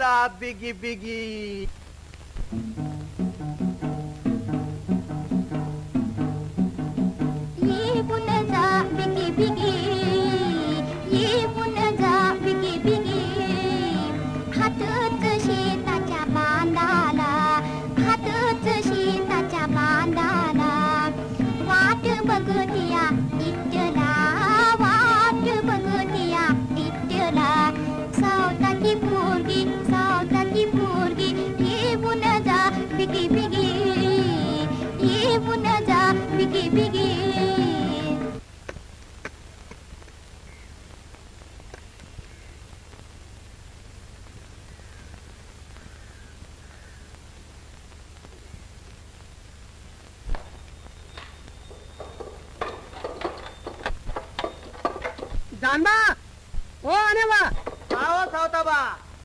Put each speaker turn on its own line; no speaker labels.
जा बिगी बिगी.
येऊन जा बिगी बिगी, येऊन जा बिगी बिगी. हातच शेताच्या बांधाला, हातच शेताच्या बांधाला. वाट बघतिया इटला, वाट बघतिया इटला. सावताची पोरगी, सावताची पोरगी. येऊन जा बिगी बिगी, येऊन जा बिगी बिगी.
जानबा ओ आने बा.
आहो सावताबा.